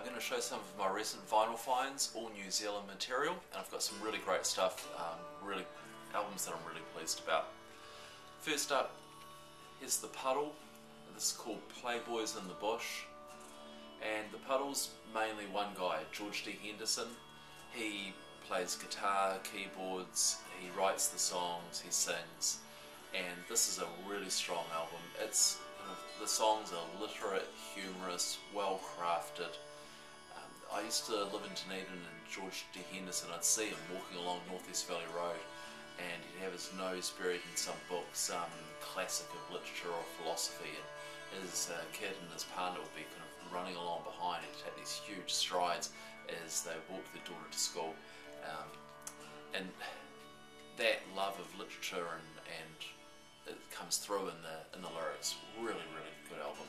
going to show some of my recent vinyl finds, all New Zealand material, and I've got some really great stuff, really albums that I'm really pleased about. First up, here's the Puddle. This is called Playboys in the Bush, and the Puddle's mainly one guy, George D. Henderson. He plays guitar, keyboards, he writes the songs, he sings, and this is a really strong album. It's the songs are literate, humorous, well crafted. I used to live in Dunedin, and George D. Henderson, I'd see him walking along North East Valley Road, and he'd have his nose buried in some book, some classic of literature or philosophy, and his kid and his partner would be kind of running along behind, and he'd take these huge strides as they walked their daughter to school. And that love of literature and it comes through in the lyrics. Really, really good album,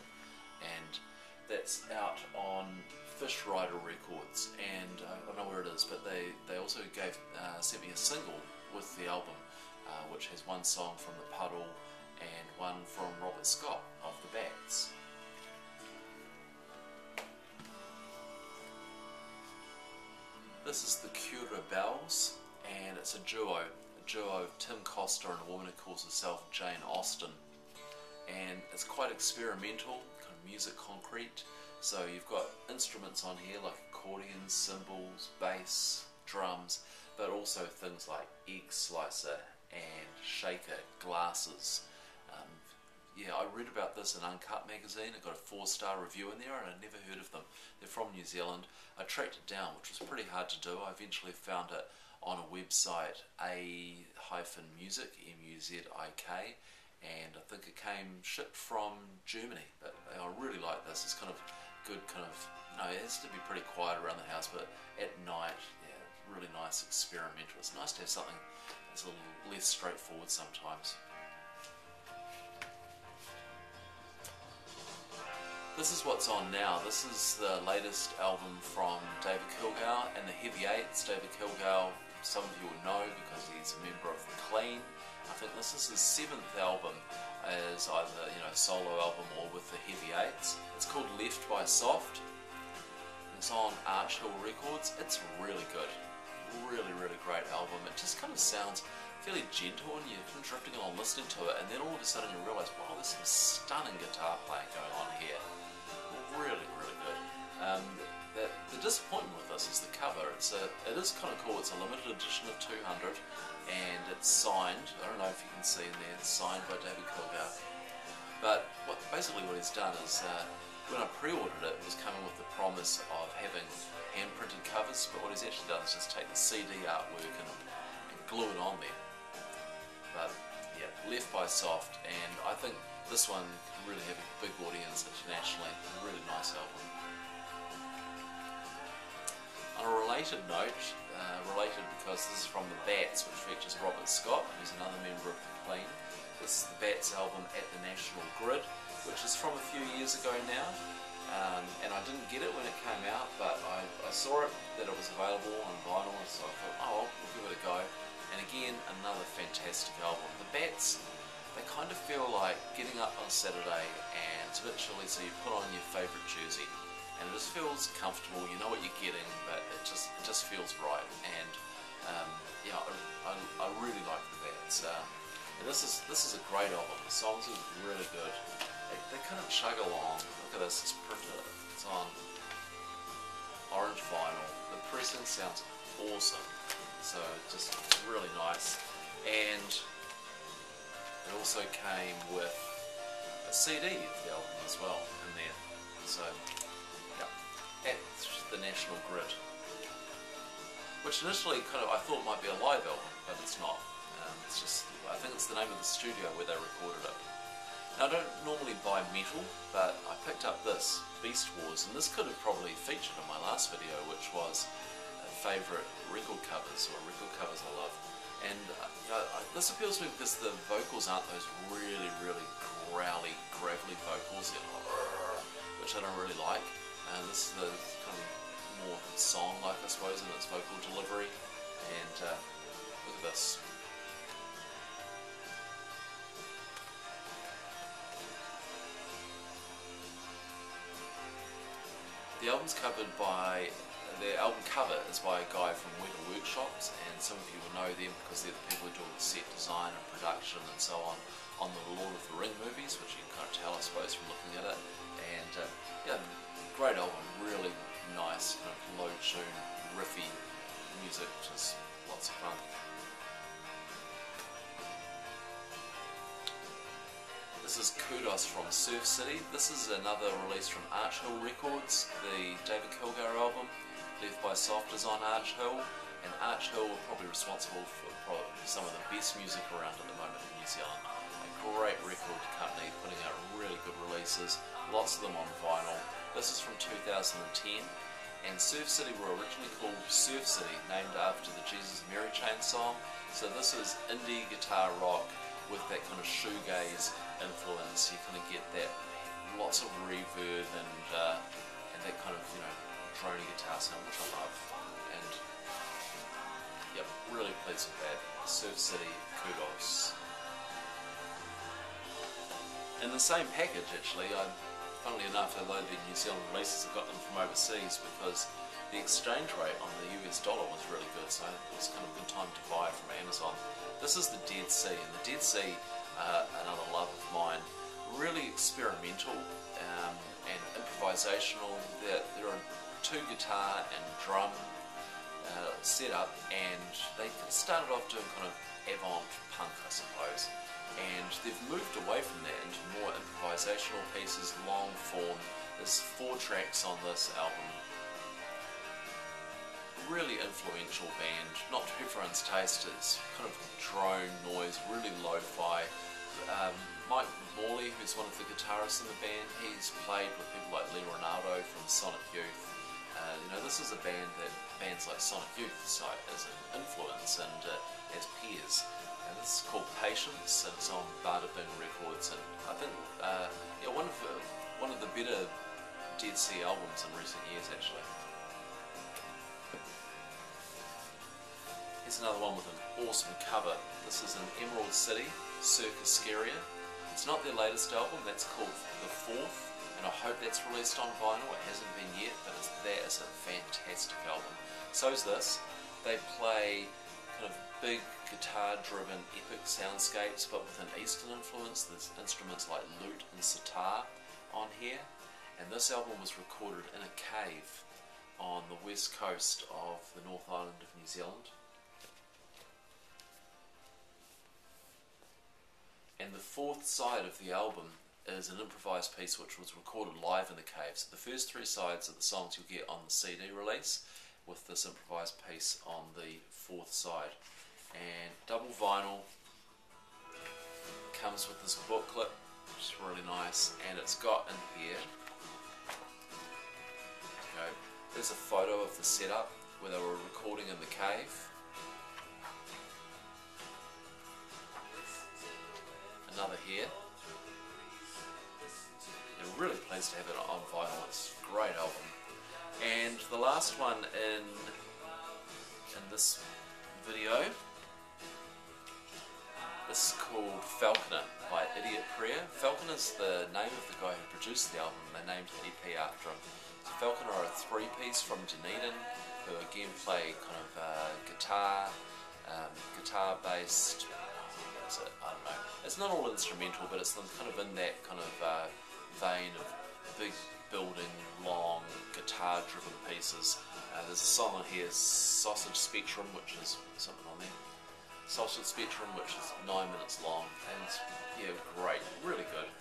and that's out on Fish Rider Records, and I don't know where it is, but they also sent me a single with the album, which has one song from the Puddle and one from Robert Scott of the Bats. This is the Currer Bells, and it's a duo of Tim Coster and a woman who calls herself Jane Austen, and it's quite experimental, kind of music concrete. So you've got instruments on here like accordions, cymbals, bass, drums, but also things like egg slicer and shaker, glasses. Yeah, I read about this in Uncut magazine. I got a 4-star review in there, and I'd never heard of them. They're from New Zealand. I tracked it down, which was pretty hard to do. I eventually found it on a website, A-Music, M-U-Z-I-K, and I think it came shipped from Germany. But I really like this. It's kind of good, it has to be pretty quiet around the house, but at night, yeah, really nice experimental. It's nice to have something that's a little less straightforward sometimes. This is what's on now. This is the latest album from David Kilgour and the Heavy Eights. David Kilgour, some of you will know because he's a member of the Clean. I think this is his 7th album as either solo album or with the Heavy Eights. It's called Left by Soft. It's on Arch Hill Records. It's really good. Really, really great album. It just kind of sounds fairly gentle, and you're kind of drifting along listening to it, and then all of a sudden you realise, wow, there's some stunning guitar playing going on here. Really, really good. The disappointment with this is the cover. It is kind of cool. It's a limited edition of 200, and it's signed. I don't know if you can see in there. It's signed by David Kilgour. But basically what he's done is, when I pre-ordered it, it was coming with the promise of having hand-printed covers. But what he's actually done is just take the CD artwork and glue it on there. But yeah, Left by Soft, and I think this one can really have a big audience internationally. A really nice album. On a related note, related because this is from the Bats, which features Robert Scott, who's another member of the Clean. This is the Bats album At the National Grid, which is from a few years ago now, and I didn't get it when it came out, but I saw it, that it was available on vinyl, and so I thought, oh, we'll give it a go. And again, another fantastic album. The Bats, they kind of feel like getting up on Saturday and it's a bit chilly, so you put on your favourite jersey, and it just feels comfortable. You know what you're getting, but it just feels right. And yeah, I really like the Bats. And this is a great album. The songs are really good. They kind of chug along. Look at this. It's printed. It's on orange vinyl. The pressing sounds awesome. So just really nice. And it also came with a CD of the album as well in there. So yeah, At the National Grid, which initially I thought might be a live album, but it's not. It's just, I think it's the name of the studio where they recorded it. Now I don't normally buy metal, but I picked up this, Beastwars, and this could have probably featured in my last video, which was favourite record covers, or record covers I love. And this appeals to me because the vocals aren't those really, really growly, gravelly vocals, which I don't really like. And this is the kind of more song-like, I suppose, in its vocal delivery. And look at this. The album's covered by, the album cover is by a guy from Weather Workshops, and some of you will know them because they're the people who do all the set design and production and so on the Lord of the Ring movies, which you can kind of tell, I suppose, from looking at it. And yeah, great album, really nice, kind of low tune, riffy music, which is lots of fun. This is Kudos from Surf City. This is another release from Arch Hill Records, the David Kilgour album, left by Soft Design Arch Hill. And Arch Hill are probably responsible for probably some of the best music around at the moment in New Zealand. A great record company, putting out really good releases, lots of them on vinyl. This is from 2010, and Surf City were originally called Surf City, named after the Jesus and Mary Chain song. So this is indie guitar rock with that kind of shoegaze influence. You kind of get that, lots of reverb and that kind of, you know, drony guitar sound, which I love. And yep, really pleased with that. Surf City, Kudos. In the same package, actually, funnily enough, although the New Zealand releases have got them from overseas, because the exchange rate on the US dollar was really good, so it was kind of a good time to buy from Amazon. This is the Dead Sea, and the Dead Sea, another love of mine, really experimental and improvisational. There are two guitar and drum setup, and they started off doing kind of avant punk, I suppose. And they've moved away from that into more improvisational pieces, long form. There's 4 tracks on this album. Really influential band, not to everyone's taste. It's kind of drone noise, really lo-fi. Mike Morley, who's one of the guitarists in the band, he's played with people like Lee Ronaldo from Sonic Youth. You know, this is a band that bands like Sonic Youth cite as an influence and as peers. And this is called Patience, and it's on Bada Bing Records, and I think yeah, one of the better Dead Sea albums in recent years, actually. Here's another one with an awesome cover. This is an Emerald City, Circa Scaria. It's not their latest album, that's called The Fourth, and I hope that's released on vinyl. It hasn't been yet, but that is a fantastic album. So is this. They play kind of big guitar-driven epic soundscapes, but with an Eastern influence. There's instruments like lute and sitar on here, and this album was recorded in a cave on the west coast of the North Island of New Zealand. And the fourth side of the album is an improvised piece which was recorded live in the cave. So the first 3 sides are the songs you'll get on the CD release, with this improvised piece on the 4th side. And double vinyl, comes with this booklet, which is really nice, and it's got in here, there's a photo of the setup where they were recording in the cave. Another here. I'm really pleased to have it on vinyl. It's a great album. And the last one in this video, this is called Falconer by Idiot Prayer. Falconer's the name of the guy who produced the album. They named the EP after him. So Falconer are a 3-piece from Dunedin, who again play kind of guitar-based. I don't know. It's not all instrumental, but it's kind of in that kind of vein of big building, long, guitar-driven pieces. There's a song on here, Sausage Spectrum, which is something on there. Sausage Spectrum, which is 9 minutes long, and yeah, great, really good.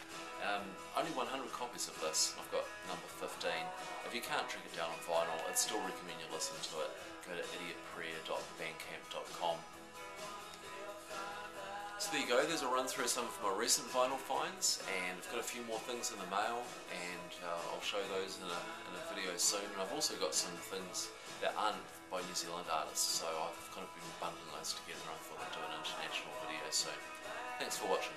Only 100 copies of this. I've got number 15. If you can't track it down on vinyl, I'd still recommend you listen to it. Go to idiotprayer.bandcamp.com. So there you go, there's a run through some of my recent vinyl finds, and I've got a few more things in the mail, and I'll show those in a video soon. And I've also got some things that aren't by New Zealand artists, so I've kind of been bundling those together, and I thought I'd do an international video soon. Thanks for watching.